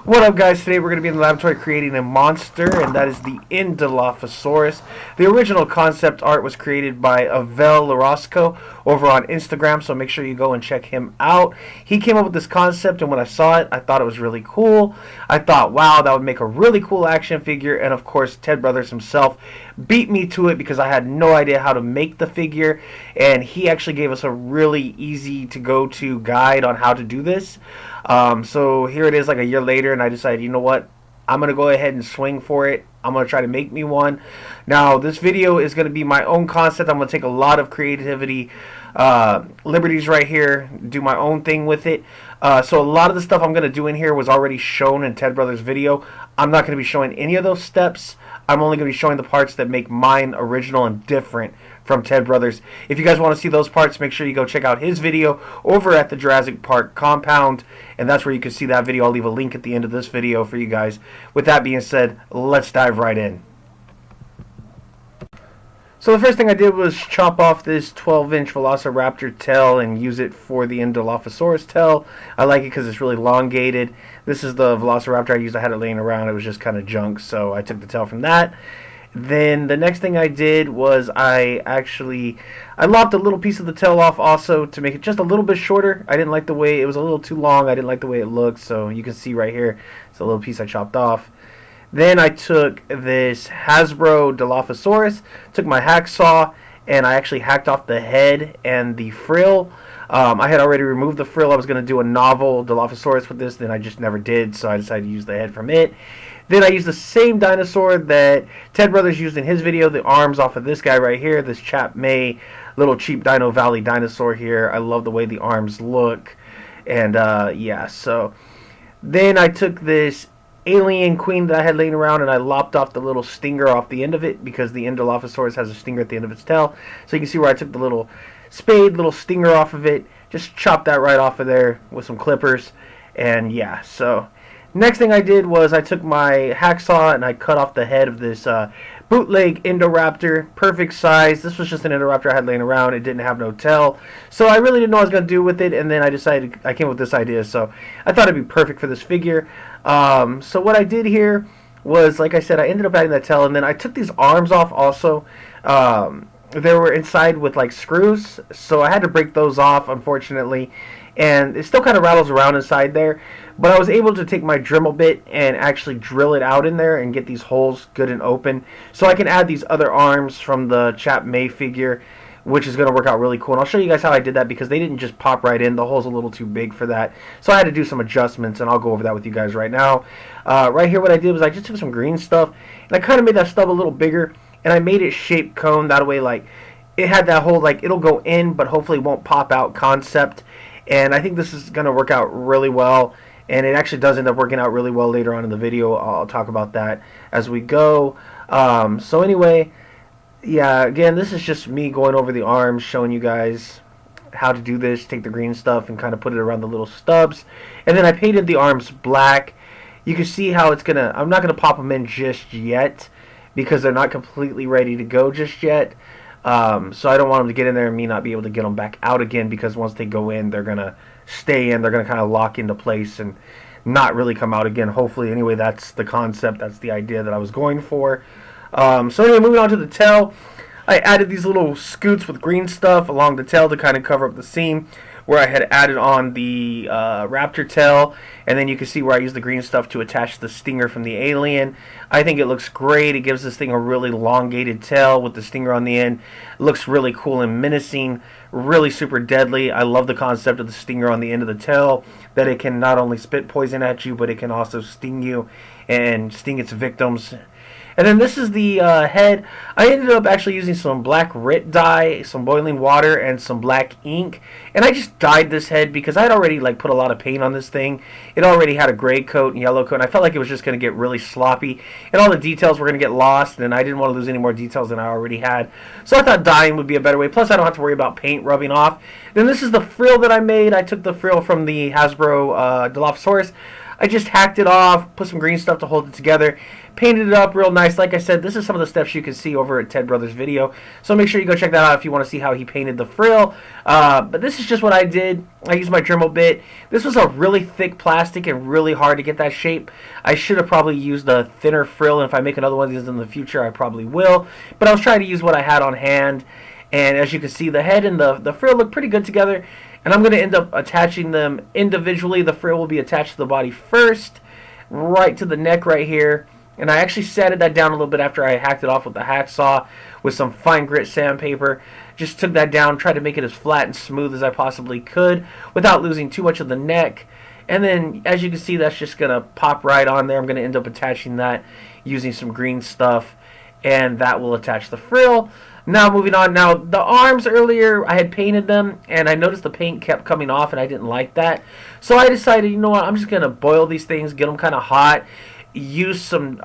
What up, guys? Today we're going to be in the laboratory creating a monster, and that is the Indolophosaurus. The original concept art was created by Avel Larosco over on Instagram, so make sure you go and check him out. He came up with this concept, and when I saw it, I thought it was really cool. I thought, wow, that would make a really cool action figure, and of course, Ted Brothers himself beat me to it because I had no idea how to make the figure, and he actually gave us a really easy to go to guide on how to do this. So here it is like a year later, and I decided, you know what, I'm going to go ahead and swing for it. I'm going to try to make me one. Now, this video is going to be my own concept. I'm going to take a lot of creativity liberties right here, do my own thing with it. So a lot of the stuff I'm going to do in here was already shown in Ted Brothers' video. I'm not going to be showing any of those steps. I'm only going to be showing the parts that make mine original and different from Ted Brothers. If you guys want to see those parts, make sure you go check out his video over at the Jurassic Park compound, and that's where you can see that video. I'll leave a link at the end of this video for you guys. With that being said, let's dive right in. So the first thing I did was chop off this 12-inch Velociraptor tail and use it for the Indolophosaurus tail. I like it because it's really elongated. This is the Velociraptor I used. I had it laying around. It was just kind of junk, so I took the tail from that. Then the next thing I did was I lopped a little piece of the tail off also to make it just a little bit shorter. I didn't like the way it was a little too long. I didn't like the way it looked, so you can see right here, it's a little piece I chopped off. Then I took this Hasbro Dilophosaurus, took my hacksaw, and I actually hacked off the head and the frill. I had already removed the frill. I was going to do a novel Dilophosaurus with this, then I just never did, so I decided to use the head from it. Then I used the same dinosaur that Ted Brothers used in his video, the arms off of this guy right here, this Chap May little cheap Dino Valley dinosaur here. I love the way the arms look. And yeah, so then I took this alien queen that I had laying around and I lopped off the little stinger off the end of it because the Indolophosaurus has a stinger at the end of its tail. So you can see where I took the little spade, little stinger off of it, just chopped that right off of there with some clippers. And yeah, so next thing I did was I took my hacksaw and I cut off the head of this bootleg Indoraptor, perfect size. This was just an Indoraptor I had laying around. It didn't have no tail, so I really didn't know what I was going to do with it, and then I decided, I came up with this idea, so I thought it'd be perfect for this figure. So what I did here was, like I said, I ended up adding that tail, and then I took these arms off also. They were inside with like screws, so I had to break those off, unfortunately, and it still kind of rattles around inside there, but I was able to take my Dremel bit and actually drill it out in there and get these holes good and open, so I can add these other arms from the Chap May figure, which is going to work out really cool. And I'll show you guys how I did that because they didn't just pop right in. The hole's a little too big for that, so I had to do some adjustments, and I'll go over that with you guys right now. Right here what I did was I just took some green stuff and I kind of made that stub a little bigger, and I made it shape cone, that way like it had that whole like it'll go in but hopefully won't pop out concept. And I think this is going to work out really well, and it actually does end up working out really well later on in the video. I'll talk about that as we go. So anyway, yeah, again, this is just me going over the arms, showing you guys how to do this. Take the green stuff and kind of put it around the little stubs, and then I painted the arms black. You can see how it's gonna, I'm not gonna pop them in just yet because they're not completely ready to go just yet. So I don't want them to get in there and me not be able to get them back out again, because once they go in, they're going to stay in. They're going to kind of lock into place and not really come out again, hopefully. Anyway, that's the concept. That's the idea that I was going for. So anyway, moving on to the tail. I added these little scoots with green stuff along the tail to kind of cover up the seam where I had added on the raptor tail, and then you can see where I used the green stuff to attach the stinger from the alien. I think it looks great. It gives this thing a really elongated tail with the stinger on the end. It looks really cool and menacing, really super deadly. I love the concept of the stinger on the end of the tail, that it can not only spit poison at you, but it can also sting you and sting its victims. And then this is the head. I ended up actually using some black Rit dye, some boiling water, and some black ink. And I just dyed this head because I had already like put a lot of paint on this thing. It already had a gray coat and yellow coat, and I felt like it was just going to get really sloppy. And all the details were going to get lost, and I didn't want to lose any more details than I already had. So I thought dyeing would be a better way. Plus, I don't have to worry about paint rubbing off. Then this is the frill that I made. I took the frill from the Hasbro Dilophosaurus. I just hacked it off, put some green stuff to hold it together, painted it up real nice. Like I said, this is some of the steps you can see over at Ted Brothers' video, so make sure you go check that out if you want to see how he painted the frill. But this is just what I did. I used my Dremel bit. This was a really thick plastic and really hard to get that shape. I should have probably used a thinner frill, and if I make another one of these in the future, I probably will. But I was trying to use what I had on hand, and as you can see, the head and the frill look pretty good together. And I'm going to end up attaching them individually. The frill will be attached to the body first, right to the neck right here. And I actually sanded that down a little bit after I hacked it off with the hacksaw with some fine grit sandpaper. Just took that down, tried to make it as flat and smooth as I possibly could without losing too much of the neck. And then, as you can see, that's just going to pop right on there. I'm going to end up attaching that using some green stuff, and that will attach the frill. Now moving on. Now the arms earlier I had painted them, and I noticed the paint kept coming off, and I didn't like that. So I decided, you know what, I'm just gonna boil these things, get them kind of hot, use some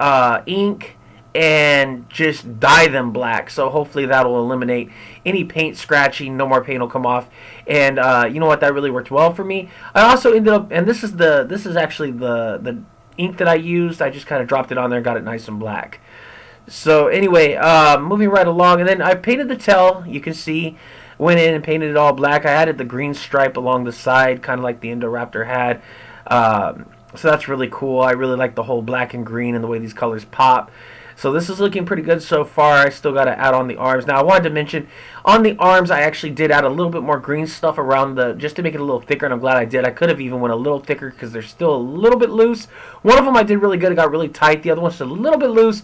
ink, and just dye them black. So hopefully that'll eliminate any paint scratching. No more paint will come off. And you know what, that really worked well for me. I also ended up, and this is actually the ink that I used. I just kind of dropped it on there, got it nice and black. So anyway, moving right along, and then I painted the tail. You can see, went in and painted it all black. I added the green stripe along the side, kind of like the Indoraptor had. So that's really cool. I really like the whole black and green and the way these colors pop. So this is looking pretty good so far. I still got to add on the arms. Now I wanted to mention, on the arms I actually did add a little bit more green stuff around just to make it a little thicker, and I'm glad I did. I could have even went a little thicker because they're still a little bit loose. One of them I did really good. It got really tight. The other one's a little bit loose.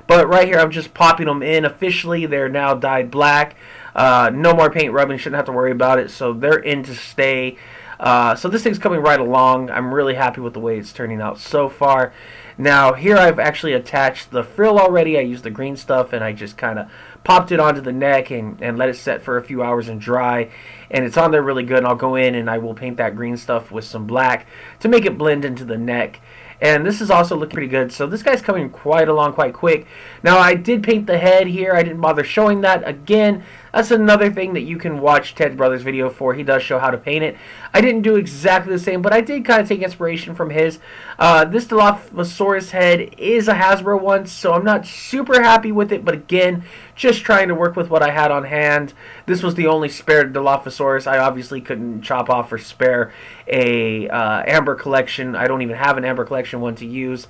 But right here, I'm just popping them in. Officially, they're now dyed black. No more paint rubbing. Shouldn't have to worry about it. So they're in to stay. So this thing's coming right along. I'm really happy with the way it's turning out so far. Now, here I've actually attached the frill already. I used the green stuff, and I just kind of popped it onto the neck and let it set for a few hours and dry. And it's on there really good. And I'll go in and I will paint that green stuff with some black to make it blend into the neck. And this is also looking pretty good. So this guy's coming quite along quite quick. Now I did paint the head here. I didn't bother showing that. Again, that's another thing that you can watch Ted Brothers' video for. He does show how to paint it. I didn't do exactly the same, but I did kind of take inspiration from his. This Indolophosaurus head is a Hasbro one, so I'm not super happy with it. But again, just trying to work with what I had on hand. This was the only spare Indolophosaurus. I obviously couldn't chop off or spare a amber collection. I don't even have an amber collection one to use,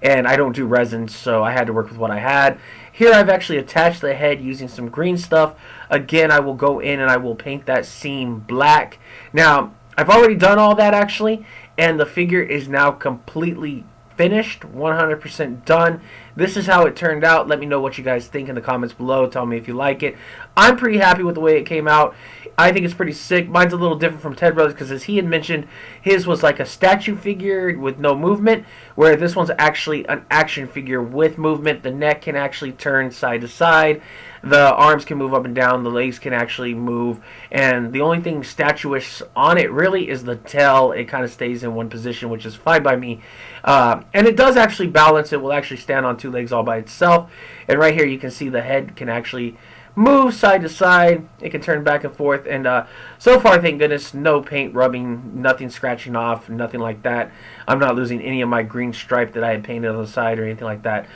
and I don't do resin, so I had to work with what I had. Here I've actually attached the head using some green stuff. Again, I will go in and I will paint that seam black. Now, I've already done all that actually, and the figure is now completely finished, 100% done. This is how it turned out. Let me know what you guys think in the comments below. Tell me if you like it. I'm pretty happy with the way it came out. I think it's pretty sick. Mine's a little different from Ted Brothers because, as he had mentioned, his was like a statue figure with no movement, where this one's actually an action figure with movement. The neck can actually turn side to side. The arms can move up and down. The legs can actually move. And the only thing statuish on it really is the tail. It kind of stays in one position, which is fine by me. And it does actually balance. It will actually stand on two legs all by itself. And right here you can see the head can actually move side to side. It can turn back and forth. And so far, thank goodness, no paint rubbing, nothing scratching off, nothing like that. I'm not losing any of my green stripe that I had painted on the side or anything like that.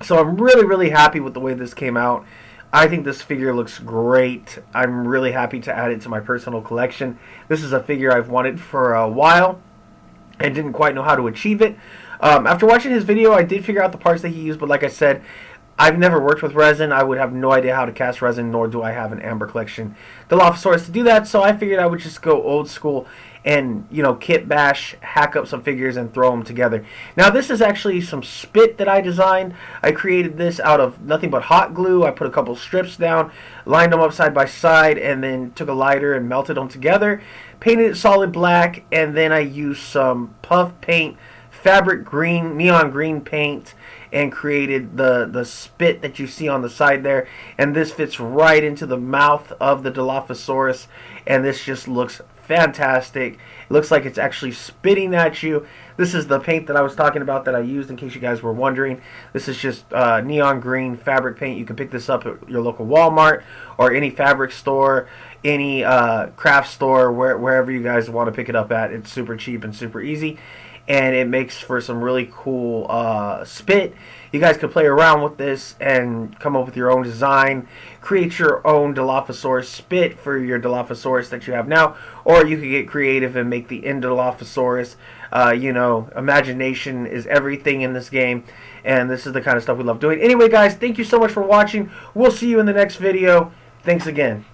So I'm really, really happy with the way this came out. I think this figure looks great. I'm really happy to add it to my personal collection. This is a figure I've wanted for a while and didn't quite know how to achieve it. After watching his video, I did figure out the parts that he used, but like I said, I've never worked with resin. I would have no idea how to cast resin, nor do I have an amber collection Indolophosaurus to do that, so I figured I would just go old school and, you know, kit bash, hack up some figures and throw them together. Now this is actually some spit that I designed. I created this out of nothing but hot glue. I put a couple strips down, lined them up side by side, and then took a lighter and melted them together, painted it solid black, and then I used some puff paint, fabric green, neon green paint, and created the spit that you see on the side there. And this fits right into the mouth of the Indolophosaurus, and this just looks fantastic. It looks like it's actually spitting at you. This is the paint that I was talking about that I used, in case you guys were wondering. This is just neon green fabric paint. You can pick this up at your local Walmart or any fabric store, any craft store, wherever you guys want to pick it up at. It's super cheap and super easy. and it makes for some really cool spit. You guys can play around with this and come up with your own design. Create your own Dilophosaurus spit for your Dilophosaurus that you have now, or you can get creative and make the Indolophosaurus. Imagination is everything in this game, and this is the kind of stuff we love doing. Anyway, guys, thank you so much for watching. We'll see you in the next video. Thanks again.